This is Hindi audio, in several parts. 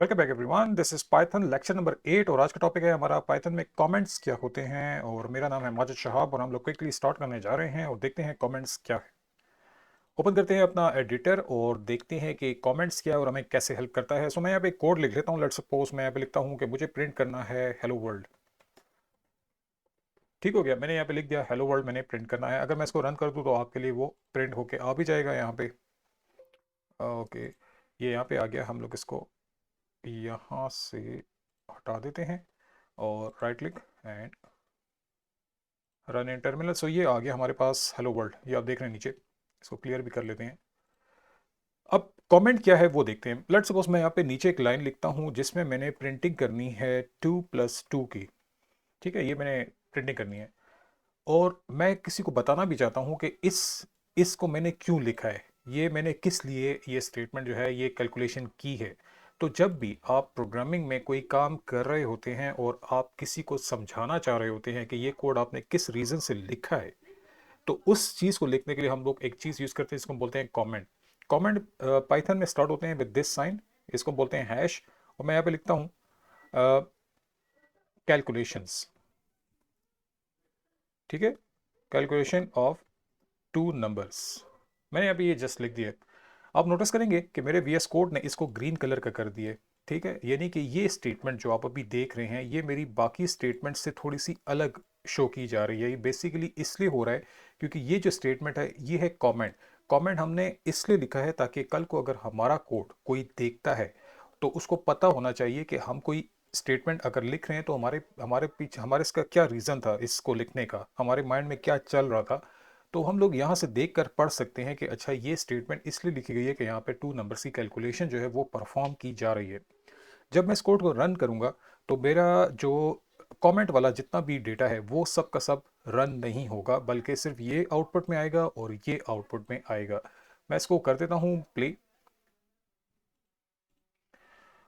Welcome back everyone, this is Python lecture number 8 और आज का टॉपिक है हमारा पाइथन में कमेंट्स क्या होते हैं। और मेरा नाम है माजिद शहाब और हम लोग क्विकली स्टार्ट करने जा रहे हैं और देखते हैं कमेंट्स क्या है। ओपन करते हैं अपना एडिटर और देखते हैं कि कमेंट्स क्या है और हमें कैसे हेल्प करता है। सो मैं यहाँ पे कोड लिख लेता हूँ। लेट्स सपोज मैं यहाँ पे लिखता हूँ कि मुझे प्रिंट करना है हेलो वर्ल्ड। ठीक हो गया, मैंने यहाँ पे लिख दिया हेलो वर्ल्ड, मैंने प्रिंट करना है। अगर मैं इसको रन कर दूँ तो आपके लिए वो प्रिंट होके आ भी जाएगा यहाँ पे। ओके, ये यहाँ पे आ गया। हम लोग इसको यहाँ से हटा देते हैं और right click and run in terminal. So ये आ गया हमारे पास हेलो वर्ल्ड, ये आप देख रहे हैं नीचे। इसको क्लियर भी कर लेते हैं। अब कमेंट क्या है वो देखते हैं। लेट्स सपोज मैं यहाँ पे नीचे एक लाइन लिखता हूँ जिसमें मैंने प्रिंटिंग करनी है 2+2 की। ठीक है, ये मैंने प्रिंटिंग करनी है और मैं किसी को बताना भी चाहता हूँ कि इसको मैंने क्यों लिखा है, ये मैंने किस लिए ये स्टेटमेंट जो है ये कैलकुलेशन की है। तो जब भी आप प्रोग्रामिंग में कोई काम कर रहे होते हैं और आप किसी को समझाना चाह रहे होते हैं कि ये कोड आपने किस रीज़न से लिखा है, तो उस चीज़ को लिखने के लिए हम लोग एक चीज़ यूज़ करते हैं, इसको बोलते हैं कमेंट। कमेंट पाइथन में स्टार्ट होते हैं विद दिस साइन, इसको बोलते हैं हैश। और मैं यहाँ पे लिखता हूँ कैलकुलेशंस। ठीक है, कैलकुलेशन ऑफ टू नंबर्स, मैंने यहाँ पे ये जस्ट लिख दिया। आप नोटिस करेंगे कि मेरे वीएस कोड ने इसको ग्रीन कलर का कर दिया। ठीक है, यानी कि ये स्टेटमेंट जो आप अभी देख रहे हैं ये मेरी बाकी स्टेटमेंट से थोड़ी सी अलग शो की जा रही है। ये बेसिकली इसलिए हो रहा है क्योंकि ये जो स्टेटमेंट है ये है कमेंट। कमेंट हमने इसलिए लिखा है ताकि कल को अगर हमारा कोड कोई देखता है तो उसको पता होना चाहिए कि हम कोई स्टेटमेंट अगर लिख रहे हैं तो हमारे हमारे पीछे हमारे इसका क्या रीज़न था, इसको लिखने का हमारे माइंड में क्या चल रहा था। तो हम लोग यहाँ से देख कर पढ़ सकते हैं कि अच्छा ये स्टेटमेंट इसलिए लिखी गई है कि यहाँ पे टू नंबर्स की कैलकुलेशन जो है वो परफॉर्म की जा रही है। जब मैं इस कोड को रन करूँगा तो मेरा जो कमेंट वाला जितना भी डेटा है वो सब का सब रन नहीं होगा, बल्कि सिर्फ ये आउटपुट में आएगा और ये आउटपुट में आएगा। मैं इसको कर देता हूँ प्ले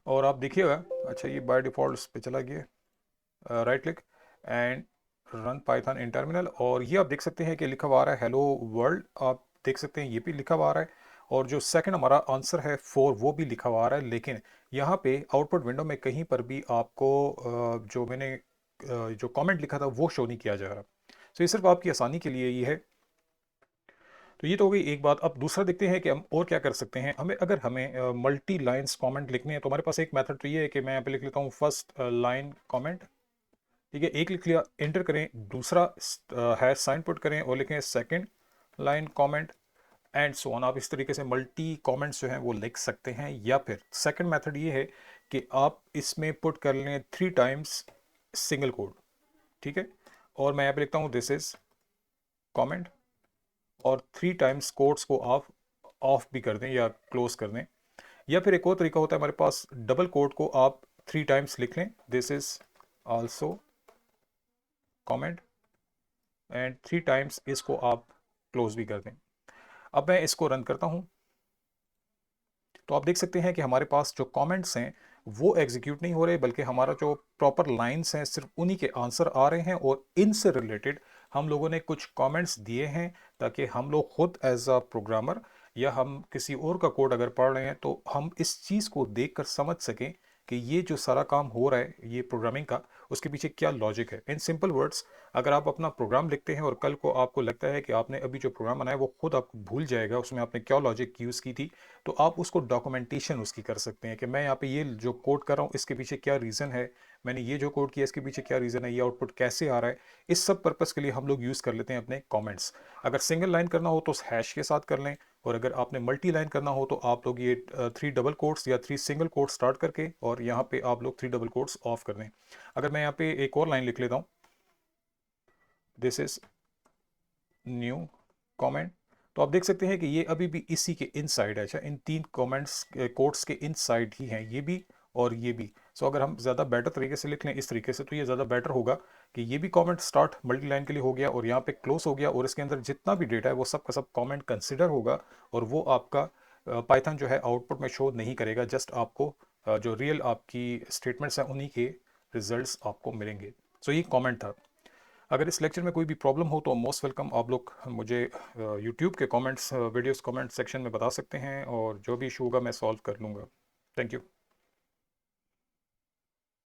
और आप देखिएगा। अच्छा, ये बाय डिफ़ॉल्ट इस पे चला गया। Right click and run Python in terminal और ये आप देख सकते हैं कि लिखा हुआ आ रहा है हेलो वर्ल्ड। आप देख सकते हैं ये भी लिखा हुआ आ रहा है और जो सेकंड हमारा आंसर है 4 वो भी लिखा हुआ आ रहा है। लेकिन यहाँ पे आउटपुट विंडो में कहीं पर भी आपको जो मैंने जो कमेंट लिखा था वो शो नहीं किया जा रहा। तो ये सिर्फ आपकी आसानी के लिए ये है। तो ये तो हो गई एक बात। अब दूसरा देखते हैं कि हम और क्या कर सकते हैं। हमें मल्टी लाइन्स कमेंट लिखने हैं तो हमारे पास एक मेथड तो ये है कि मैं यहाँ पे लिख लेता हूँ फर्स्ट लाइन कमेंट। ठीक है, एक लिख लिया, एंटर करें। दूसरा हैश साइन पुट करें और लिखें second line comment and so on. आप इस तरीके से मल्टी कमेंट्स जो हैं वो लिख सकते हैं। या फिर सेकंड मेथड ये है कि आप इसमें पुट कर लें 3 टाइम्स सिंगल कोड। ठीक है, और मैं यहाँ पे लिखता हूँ दिस इज कमेंट और 3 टाइम्स कोड्स को आप ऑफ भी कर दें या क्लोज कर दें। या फिर एक और तरीका होता है हमारे पास, डबल कोड को आप 3 टाइम्स लिख लें, this is also comment and 3 times इसको आप क्लोज भी कर दें। अब मैं इसको रन करता हूं तो आप देख सकते हैं कि हमारे पास जो कमेंट्स हैं वो एग्जीक्यूट नहीं हो रहे, बल्कि हमारा जो प्रॉपर लाइंस हैं सिर्फ उन्हीं के आंसर आ रहे हैं। और इनसे रिलेटेड हम लोगों ने कुछ कमेंट्स दिए हैं ताकि हम लोग खुद एज अ प्रोग्रामर या हम किसी और का कोड अगर पढ़ रहे हैं तो हम इस चीज़ को देखकर समझ सकें कि ये जो सारा काम हो रहा है ये प्रोग्रामिंग का, उसके पीछे क्या लॉजिक है। इन सिंपल वर्ड्स, अगर आप अपना प्रोग्राम लिखते हैं और कल को आपको लगता है कि आपने अभी जो प्रोग्राम बनाया वो खुद आपको भूल जाएगा उसमें आपने क्या लॉजिक यूज़ की थी, तो आप उसको डॉक्यूमेंटेशन उसकी कर सकते हैं कि मैं यहाँ पे ये जो कोड कर रहा हूँ इसके पीछे क्या रीज़न है, मैंने ये जो कोड किया इसके पीछे क्या रीज़न है, ये आउटपुट कैसे आ रहा है। इस सब पर्पज़ के लिए हम लोग यूज़ कर लेते हैं अपने कमेंट्स। अगर सिंगल लाइन करना हो तो हैश के साथ कर लें, और अगर आपने मल्टी लाइन करना हो तो आप लोग ये 3 डबल कोट्स या 3 सिंगल कोट्स स्टार्ट करके और यहाँ पे आप लोग 3 डबल कोट्स ऑफ कर दें। अगर मैं यहाँ पे एक और लाइन लिख लेता हूँ, दिस इज न्यू कमेंट, तो आप देख सकते हैं कि ये अभी भी इसी के इनसाइड है। अच्छा, इन 3 कमेंट्स कोट्स के इनसाइड ही हैं ये भी और ये भी। सो अगर हम ज़्यादा बेटर तरीके से लिख लें इस तरीके से तो ये ज़्यादा बेटर होगा कि ये भी कमेंट स्टार्ट मल्टी लाइन के लिए हो गया और यहाँ पे क्लोज हो गया, और इसके अंदर जितना भी डेटा है वो सब का सब कमेंट कंसिडर होगा और वो आपका पाइथन जो है आउटपुट में शो नहीं करेगा। जस्ट आपको जो रियल आपकी स्टेटमेंट्स हैं उन्हीं के रिजल्ट्स आपको मिलेंगे। सो ये कमेंट था। अगर इस लेक्चर में कोई भी प्रॉब्लम हो तो मोस्ट वेलकम, आप लोग मुझे यूट्यूब के कमेंट्स वीडियोस कमेंट सेक्शन में बता सकते हैं और जो भी इशू होगा मैं सॉल्व कर लूँगा। Thank you.